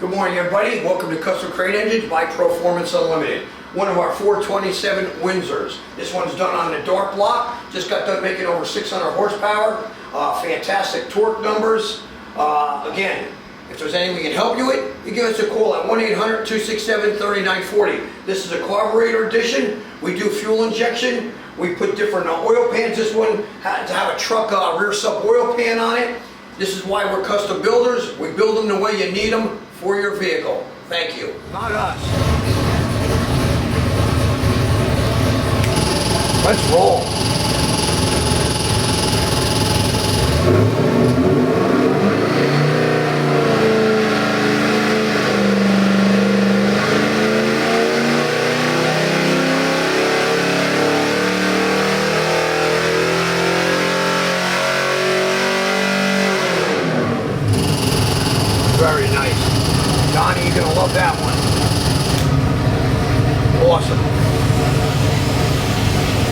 Good morning, everybody. Welcome to Custom Crate Engines by Proformance Unlimited. One of our 427 Windsors. This one's done on the dark block. Just got done making over 600 horsepower. Fantastic torque numbers. Again, if there's anything we can help you with, you give us a call at 1-800-267-3940. This is a carburetor edition. We do fuel injection. We put different oil pans. This one had to have a truck rear sub oil pan on it. This is why we're custom builders. We build them the way you need them for your vehicle. Thank you. Not us. Let's roll. Very nice. Donnie, you're going to love that one. Awesome.